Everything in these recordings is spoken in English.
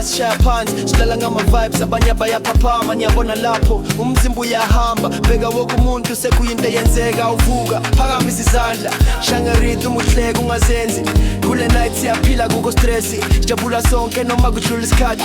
sishaya phansi silala ngama-vibes abanye bayaphaphama niyabona lapho umzimba uyahamba bheka woke umuntu sekuyinto eyenzeka uvuka phakamisa izandla shangerith umuhleka ungazenzi kule night siyaphila kuko stressi sijabula sonke noma kudlula isikhathi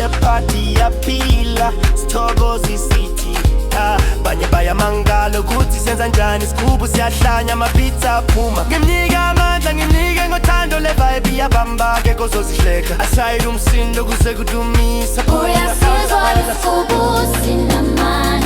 le party yaphila sithokoza isithi banye bayamangala ukuthi senza njani isigubhu siyahlanya amapizza aphuma ngimnike amandla ngimnike ngothando le vibe iyabamba-ke kozozihleka asayile umsindo kuze kudumisa uyasizwa isigubhu sinamandla